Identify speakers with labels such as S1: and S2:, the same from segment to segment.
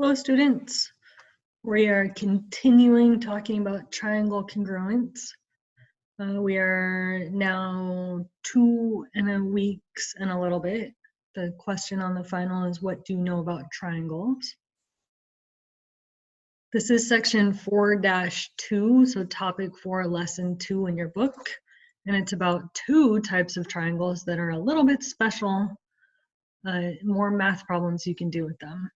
S1: Hello, students. We are continuing talking about triangle congruence. We are now 2 weeks and a little bit. The question on the final is, what do you know about triangles? This is section 4-2, so topic 4, lesson 2 in your book. And it's about 2 types of triangles that are a little bit special, more math problems you can do with them.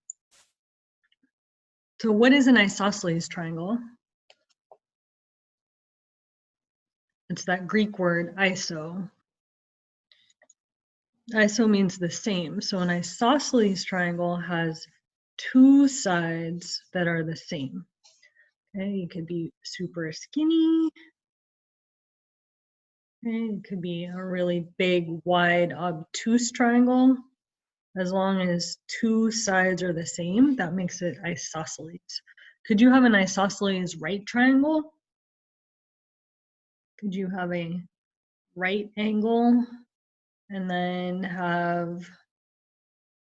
S1: So what is an isosceles triangle? It's that Greek word iso. Iso means the same. So an isosceles triangle has 2 sides that are the same. Okay, you could be super skinny. Okay, it could be a really big, wide, obtuse triangle. As long as 2 sides are the same, that makes it isosceles. Could you have an isosceles right triangle? Could you have a right angle and then have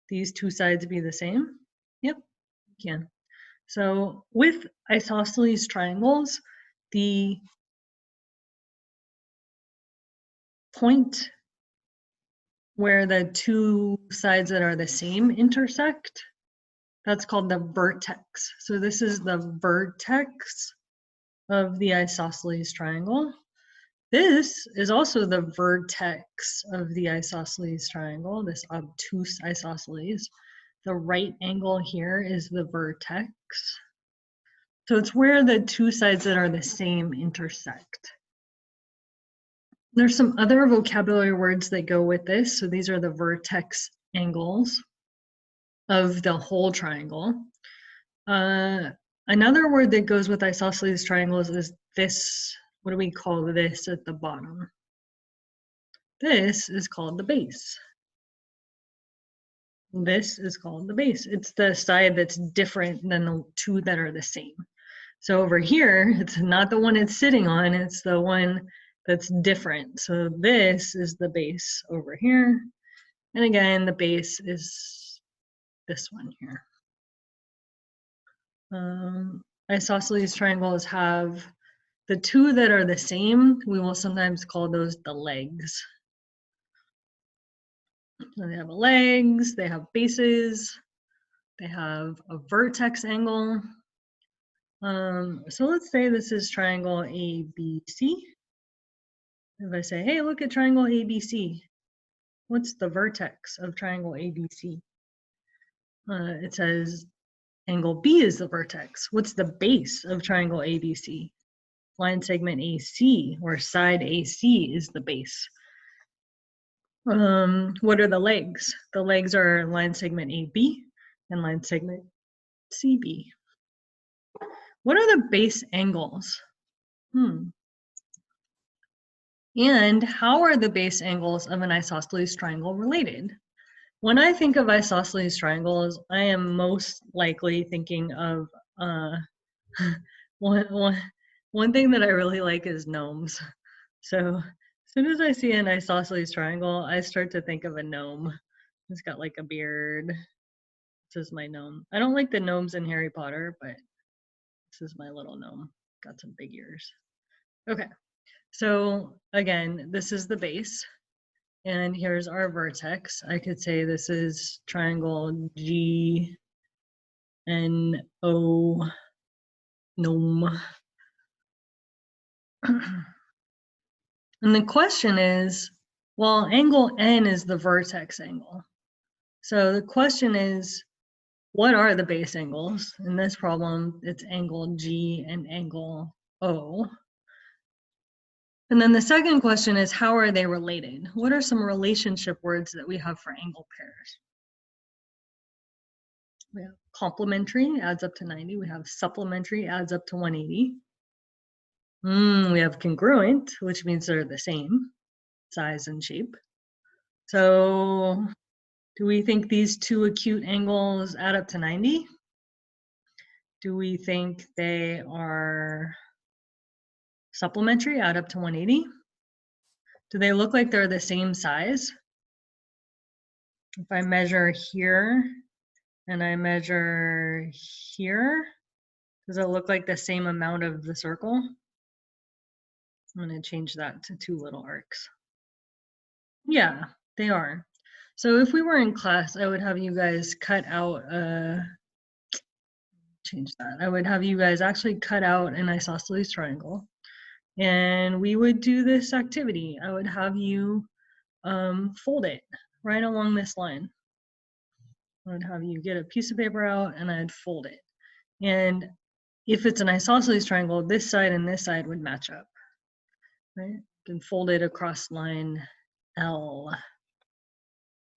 S1: these 2 sides be the same? Yep, you can. So with isosceles triangles, the point where the 2 sides that are the same intersect, that's called the vertex. So this is the vertex of the isosceles triangle. This is also the vertex of the isosceles triangle, this obtuse isosceles. The right angle here is the vertex. So it's where the 2 sides that are the same intersect. There's some other vocabulary words that go with this. So these are the vertex angles of the whole triangle. Another word that goes with isosceles triangles is this. What do we call this at the bottom? This is called the base. This is called the base. It's the side that's different than the 2 that are the same. So over here, it's not the one it's sitting on, it's the one that's different. So this is the base over here. And again, the base is this one here. Isosceles triangles have the 2 that are the same. We will sometimes call those the legs. So they have legs, they have bases, they have a vertex angle. So let's say this is triangle ABC. If I say, hey, look at triangle ABC, what's the vertex of triangle ABC? It says angle B is the vertex. What's the base of triangle ABC? Line segment AC, or side AC is the base. What are the legs? The legs are line segment AB and line segment CB. What are the base angles? And how are the base angles of an isosceles triangle related? When I think of isosceles triangles, I am most likely thinking of one thing that I really like is gnomes. So as soon as I see an isosceles triangle, I start to think of a gnome. It's got like a beard. This is my gnome. I don't like the gnomes in Harry Potter, but this is my little gnome. Got some big ears. Okay, so again, this is the base. And here's our vertex. I could say this is triangle GNO gnome. And the question is, well, angle N is the vertex angle. So the question is, what are the base angles? In this problem, it's angle G and angle O. And then the second question is, how are they related? What are some relationship words that we have for angle pairs? We have complementary, adds up to 90. We have supplementary, adds up to 180. We have congruent, which means they're the same size and shape. So do we think these 2 acute angles add up to 90? Do we think they are supplementary, add up to 180? Do they look like they're the same size? If I measure here and I measure here, does it look like the same amount of the circle? I'm going to change that to 2 little arcs. Yeah, they are. So if we were in class, I would have you guys cut out change that. I would have you guys actually cut out an isosceles triangle, and we would do this activity. I would have you fold it right along this line. I would have you get a piece of paper out and I'd fold it. And if it's an isosceles triangle, this side and this side would match up, right? You can fold it across line L.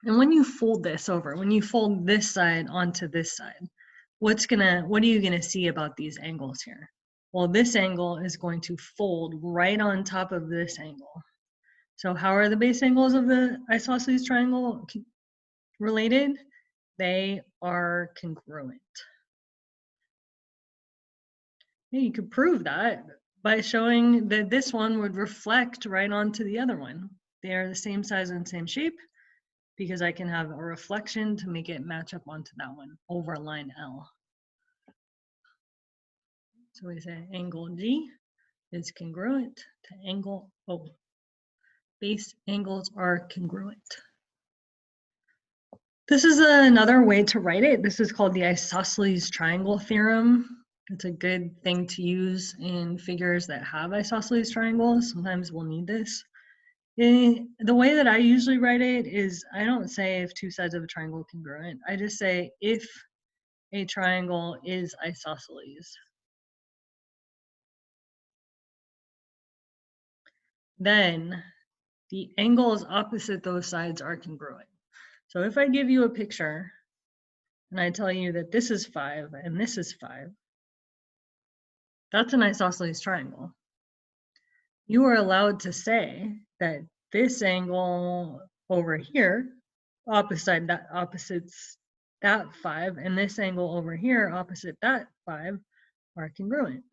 S1: And when you fold this over, when you fold this side onto this side, what are you gonna see about these angles here? Well, this angle is going to fold right on top of this angle. So how are the base angles of the isosceles triangle related? They are congruent. You could prove that by showing that this one would reflect right onto the other one. They are the same size and same shape because I can have a reflection to make it match up onto that one over line L. So we say angle G is congruent to angle O. Base angles are congruent. This is another way to write it. This is called the isosceles triangle theorem. It's a good thing to use in figures that have isosceles triangles. Sometimes we'll need this. The way that I usually write it is I don't say if 2 sides of a triangle are congruent. I just say if a triangle is isosceles, then the angles opposite those sides are congruent. So if I give you a picture and I tell you that this is 5 and this is 5, that's an isosceles triangle. You are allowed to say that this angle over here opposites that 5, and this angle over here opposite that 5 are congruent.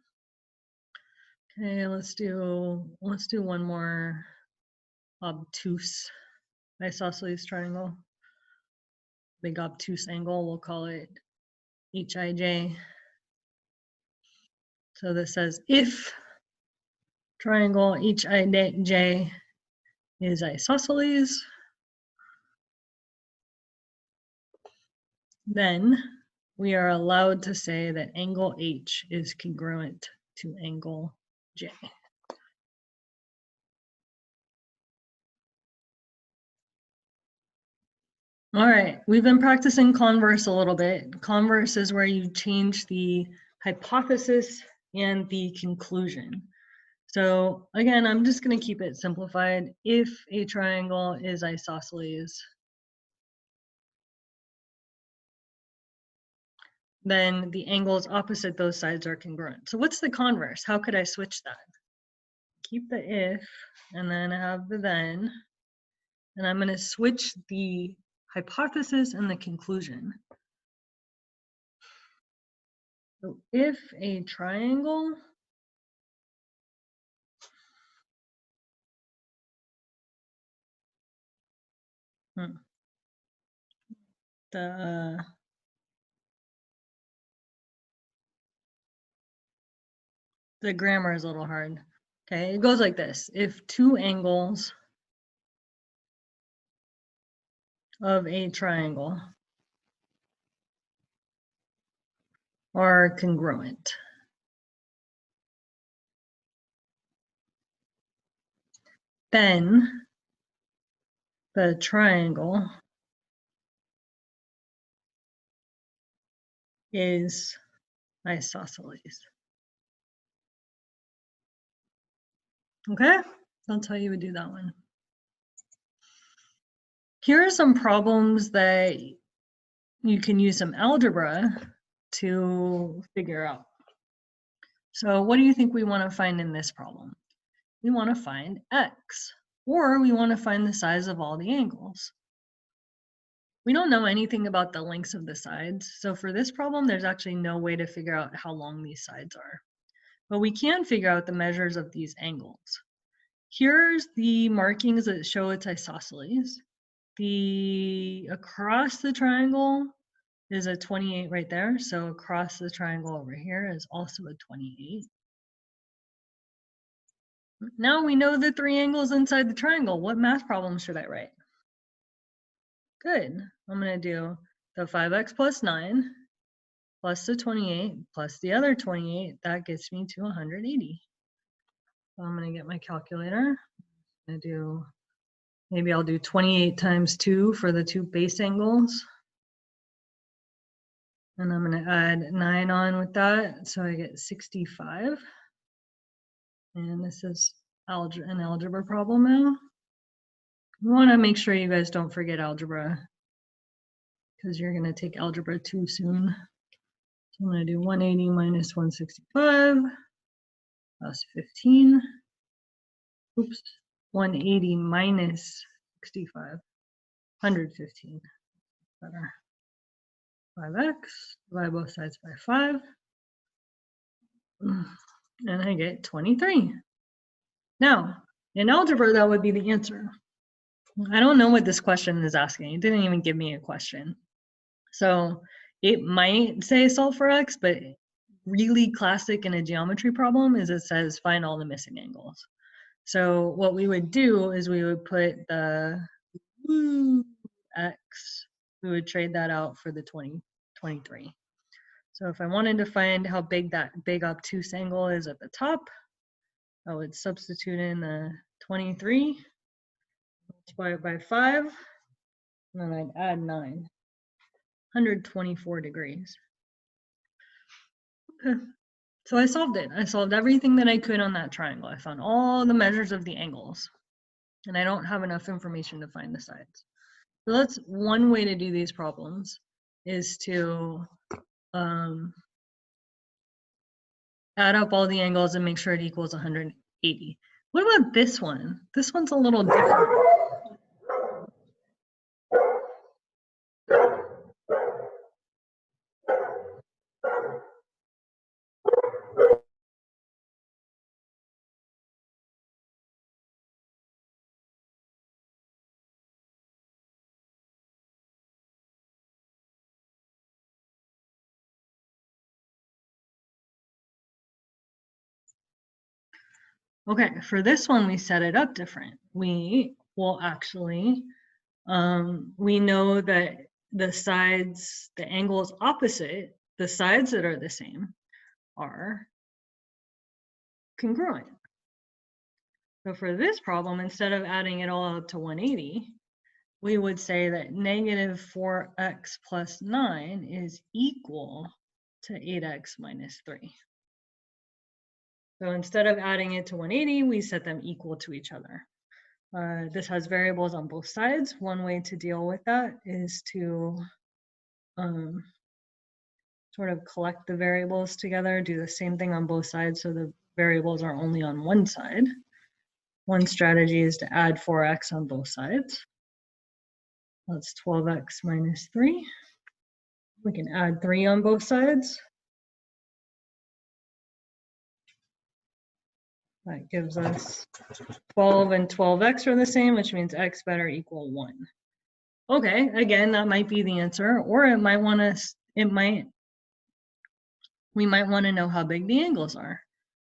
S1: Okay, let's do one more obtuse isosceles triangle. Big obtuse angle, we'll call it HIJ. So this says if triangle HIJ is isosceles, then we are allowed to say that angle H is congruent to angle J. All right, we've been practicing converse a little bit. Converse is where you change the hypothesis and the conclusion. So again, I'm just going to keep it simplified. If a triangle is isosceles, then the angles opposite those sides are congruent. So what's the converse? How could I switch that? Keep the if, and then I have the then, and I'm going to switch the hypothesis and the conclusion. So if a triangle the grammar is a little hard. Okay, it goes like this. If 2 angles of a triangle are congruent, then the triangle is isosceles. Okay, that's how you would do that one. Here are some problems that you can use some algebra to figure out. So what do you think we want to find in this problem? We want to find x, or we want to find the size of all the angles. We don't know anything about the lengths of the sides, so for this problem, there's actually no way to figure out how long these sides are. But we can figure out the measures of these angles. Here's the markings that show it's isosceles. Across the triangle is a 28 right there. So across the triangle over here is also a 28. Now we know the three angles inside the triangle. What math problem should I write? Good. I'm going to do the 5x plus 9 plus the 28 plus the other 28. That gets me to 180. So I'm going to get my calculator. I'm going to do, maybe I'll do 28 times 2 for the two base angles. And I'm going to add 9 on with that. So I get 65. And this is an algebra problem now. We want to make sure you guys don't forget algebra because you're going to take algebra too soon. So I'm going to do 180 minus 165 plus 15. Oops, 180 minus 65, 115. Better. 5x, divide both sides by 5. And I get 23. Now, in algebra, that would be the answer. I don't know what this question is asking. It didn't even give me a question. So it might say solve for x, but really classic in a geometry problem is it says find all the missing angles. So what we would do is we would put the x, we would trade that out for the 23. So if I wanted to find how big that big obtuse angle is at the top, I would substitute in the 23, multiply it by 5, and then I'd add 9. 124 degrees. Okay. So I solved it. I solved everything that I could on that triangle. I found all the measures of the angles. And I don't have enough information to find the sides. So that's one way to do these problems, is to add up all the angles and make sure it equals 180. What about this one? This one's a little different. Okay, for this one, we set it up different. We will actually, we know that the sides, the angles opposite, the sides that are the same are congruent. So for this problem, instead of adding it all up to 180, we would say that negative 4x plus 9 is equal to 8x minus 3. So instead of adding it to 180, we set them equal to each other. This has variables on both sides. One way to deal with that is to sort of collect the variables together, do the same thing on both sides so the variables are only on one side. One strategy is to add 4x on both sides. That's 12x minus 3. We can add 3 on both sides. That gives us 12 and 12x are the same, which means x better equal 1. Okay, again, that might be the answer, or it might want to, we might want to know how big the angles are.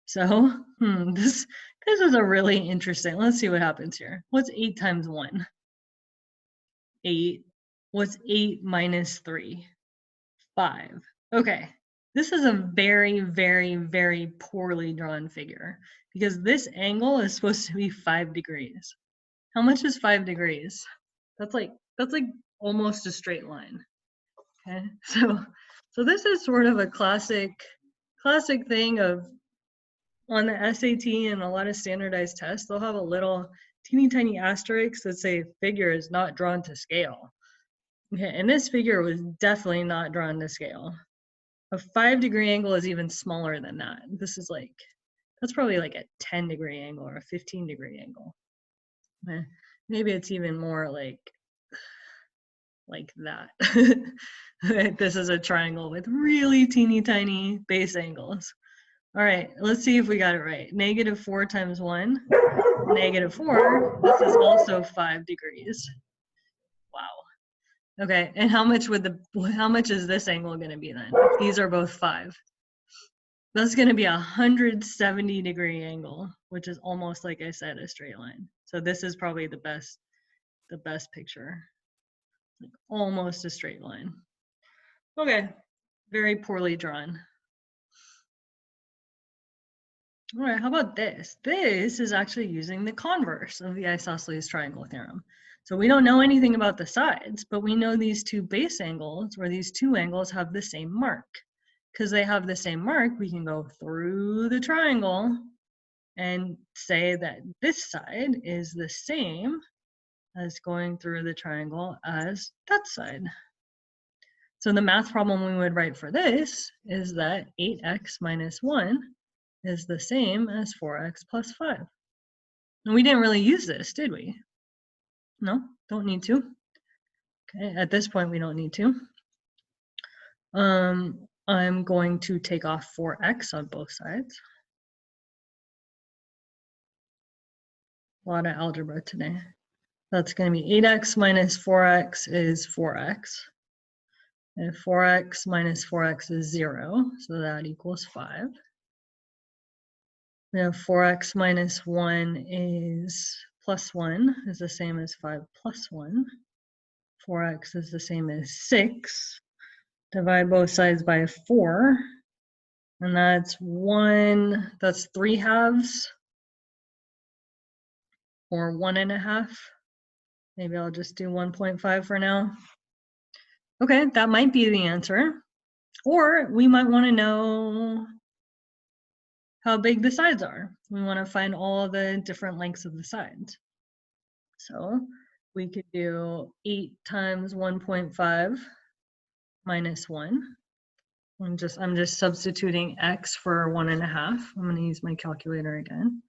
S1: So, this is a really interesting, let's see what happens here. What's 8 times 1? 8. What's 8 minus 3? 5. Okay, this is a very, very, very poorly drawn figure because this angle is supposed to be 5 degrees. How much is 5 degrees? That's like almost a straight line. Okay, so this is sort of a classic thing of, on the SAT and a lot of standardized tests, they'll have a little teeny tiny asterisk that say figure is not drawn to scale. Okay, and this figure was definitely not drawn to scale. A 5 degree angle is even smaller than that. This is like, that's probably like a 10 degree angle or a 15 degree angle. Maybe it's even more like that. This is a triangle with really teeny tiny base angles. All right, let's see if we got it right. Negative 4 times 1, negative 4. This is also 5 degrees. Wow. Okay, and how much is this angle going to be then? If these are both 5. That's going to be 170-degree angle, which is almost, like I said, a straight line. So this is probably the best picture. Like almost a straight line. Okay, very poorly drawn. All right, how about this? This is actually using the converse of the isosceles triangle theorem. So we don't know anything about the sides, but we know these two base angles, or these two angles, have the same mark. Because they have the same mark, we can go through the triangle and say that this side is the same as going through the triangle as that side. So the math problem we would write for this is that 8x minus 1 is the same as 4x plus 5. And we didn't really use this, did we? No, don't need to. Okay, at this point we don't need to. I'm going to take off 4x on both sides. A lot of algebra today. That's going to be 8x minus 4x is 4x. And 4x minus 4x is 0, so that equals 5. We have 4x minus 1 is plus 1 is the same as 5 plus 1. 4x is the same as 6. Divide both sides by 4. And that's 3 halves. Or 1.5. Maybe I'll just do 1.5 for now. Okay, that might be the answer. Or we might want to know how big the sides are. We want to find all the different lengths of the sides. So we could do 8 times 1.5 minus 1. I'm just substituting x for 1.5. I'm going to use my calculator again.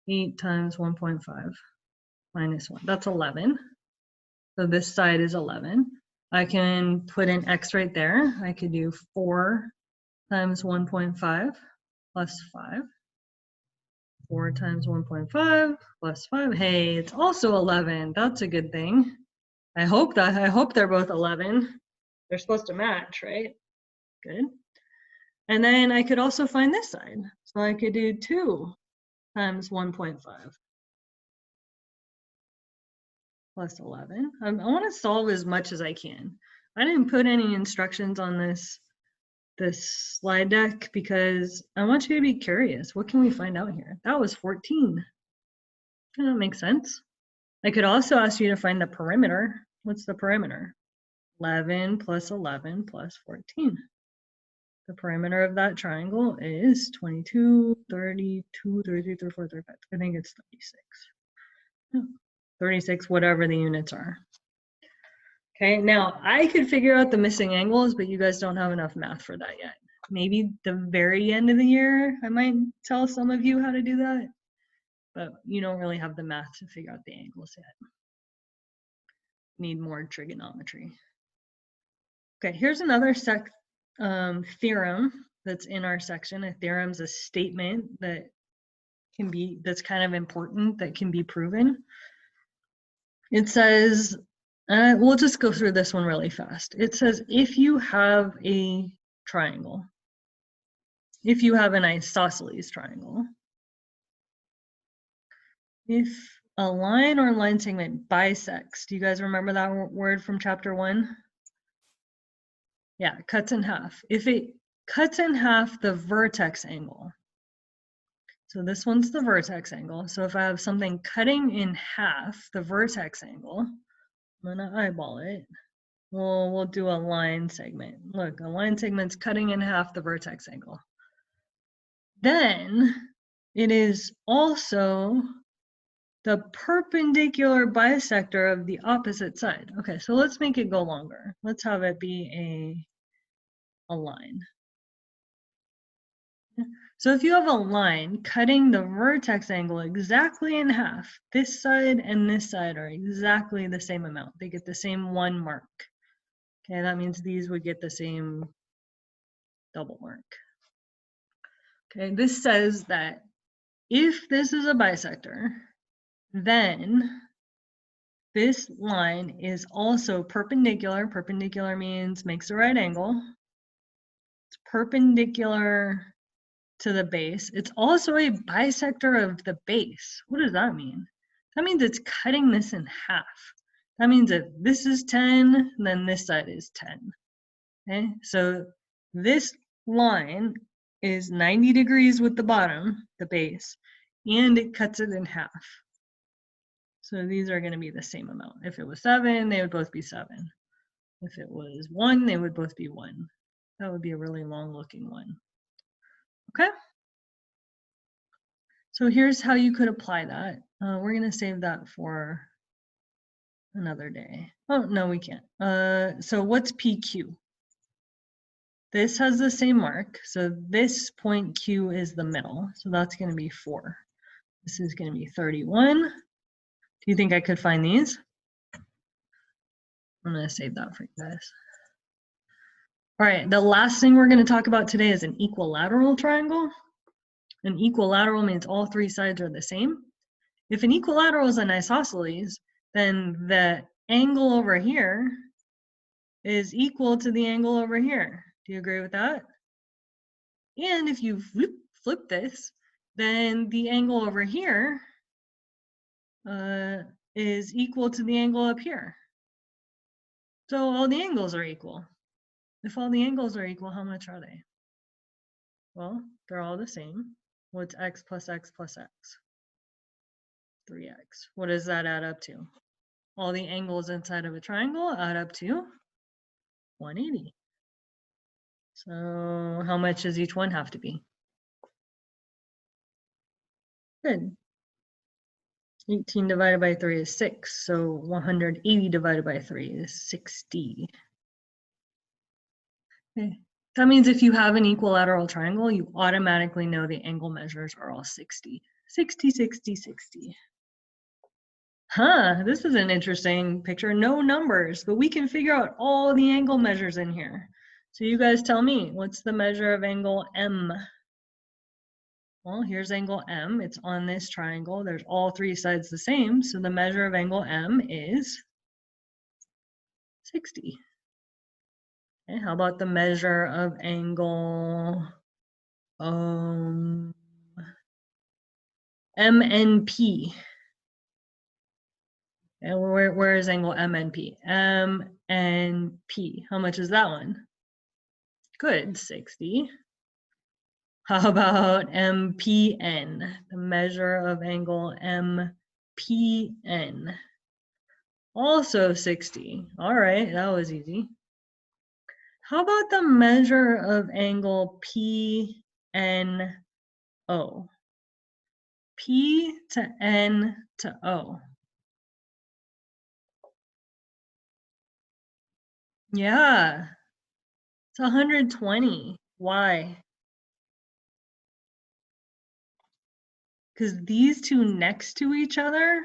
S1: 8 times 1.5 minus 1. That's 11. So this side is 11. I can put an x right there. I could do 4 times 1.5 plus 5. 4 times 1.5 plus 5. Hey, it's also 11. That's a good thing. I hope they're both 11. They're supposed to match, right? Good. And then I could also find this side. So I could do 2 times 1.5 plus 11. I want to solve as much as I can. I didn't put any instructions on this slide deck because I want you to be curious. What can we find out here? That was 14. Does that make sense? I could also ask you to find the perimeter. What's the perimeter? 11 plus 11 plus 14. The perimeter of that triangle is 22, 32, 33, 34, 35. I think it's 36. No, 36, whatever the units are. Okay, now I could figure out the missing angles, but you guys don't have enough math for that yet. Maybe the very end of the year, I might tell some of you how to do that, but you don't really have the math to figure out the angles yet. Need more trigonometry. Okay, here's another theorem that's in our section. A theorem's a statement that that's kind of important, that can be proven. It says, we'll just go through this one really fast. It says, if you have a triangle, if you have an isosceles triangle, if a line or line segment bisects, do you guys remember that word from chapter 1? Yeah, cuts in half. If it cuts in half the vertex angle, so this one's the vertex angle. So if I have something cutting in half the vertex angle, I'm gonna eyeball it. We'll do a line segment. Look, a line segment's cutting in half the vertex angle. Then it is also the perpendicular bisector of the opposite side. Okay, so let's make it go longer. Let's have it be a line. So if you have a line cutting the vertex angle exactly in half, this side and this side are exactly the same amount. They get the same 1 mark. Okay, that means these would get the same double mark. Okay, this says that if this is a bisector, then this line is also perpendicular. Perpendicular means makes a right angle. It's perpendicular to the base. It's also a bisector of the base. What does that mean? That means it's cutting this in half. That means if this is 10, then this side is 10. Okay, so this line is 90 degrees with the bottom, the base, and it cuts it in half. So these are going to be the same amount. If it was 7, they would both be 7. If it was 1, they would both be 1. That would be a really long looking one. Okay? So here's how you could apply that. We're going to save that for another day. Oh, no, we can't. So what's PQ? This has the same mark. So this point Q is the middle. So that's going to be 4. This is going to be 31. Do you think I could find these? I'm going to save that for you guys. All right, the last thing we're going to talk about today is an equilateral triangle. An equilateral means all 3 sides are the same. If an equilateral is an isosceles, then the angle over here is equal to the angle over here. Do you agree with that? And if you flip this, then the angle over here is equal to the angle up here. So all the angles are equal. If all the angles are equal, how much are they? Well, they're all the same. What's x plus x plus x? 3x. What does that add up to? All the angles inside of a triangle add up to 180. So how much does each one have to be? Good. 18 divided by 3 is 6. So 180 divided by 3 is 60. Okay. That means if you have an equilateral triangle, you automatically know the angle measures are all 60. 60, 60, 60. Huh, this is an interesting picture. No numbers, but we can figure out all the angle measures in here. So you guys tell me, what's the measure of angle M? Well, here's angle M. It's on this triangle. There's all 3 sides the same. So the measure of angle M is 60. Okay, how about the measure of angle MNP? And where is angle MNP? MNP. How much is that one? Good, 60. How about MPN? The measure of angle MPN. Also 60. All right, that was easy. How about the measure of angle PNO? P to N to O. Yeah, it's 120. Why? Because these two next to each other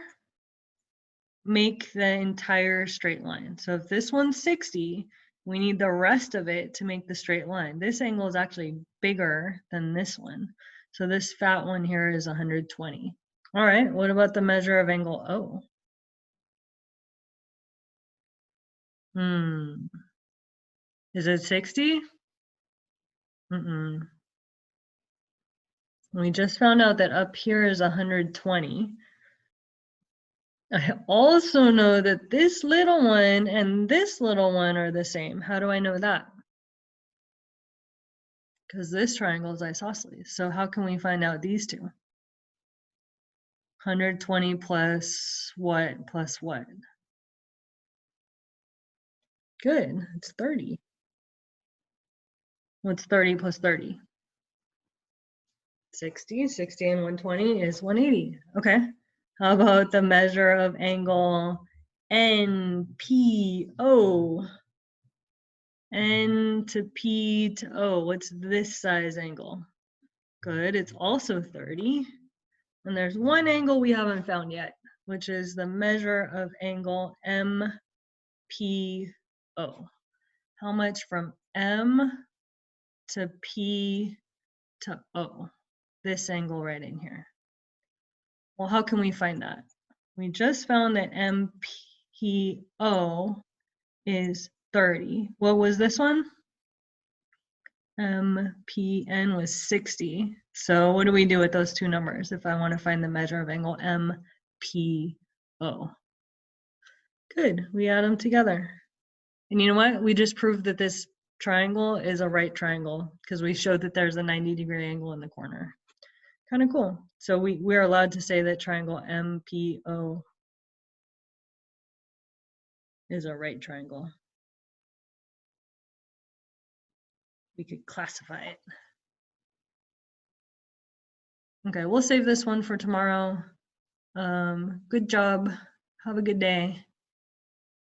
S1: make the entire straight line. So if this one's 60, we need the rest of it to make the straight line. This angle is actually bigger than this one. So this fat one here is 120. All right, what about the measure of angle O? Is it 60? We just found out that up here is 120. I also know that this little one and this little one are the same. How do I know that? Because this triangle is isosceles. So how can we find out these two? 120 plus what plus what? Good, it's 30. What's 30 plus 30? 60. 60 and 120 is 180. Okay. How about the measure of angle NPO? N to P to O. What's this size angle? Good, it's also 30. And there's one angle we haven't found yet, which is the measure of angle MPO. How much from M to P to O? This angle right in here. Well, how can we find that? We just found that MPO is 30. What was this one? MPN was 60. So what do we do with those two numbers if I want to find the measure of angle MPO? Good, we add them together. And you know what? We just proved that this triangle is a right triangle because we showed that there's a 90-degree angle in the corner. Kind of cool. So we're allowed to say that triangle MPO is a right triangle. We could classify it. Okay, we'll save this one for tomorrow. Good job. Have a good day.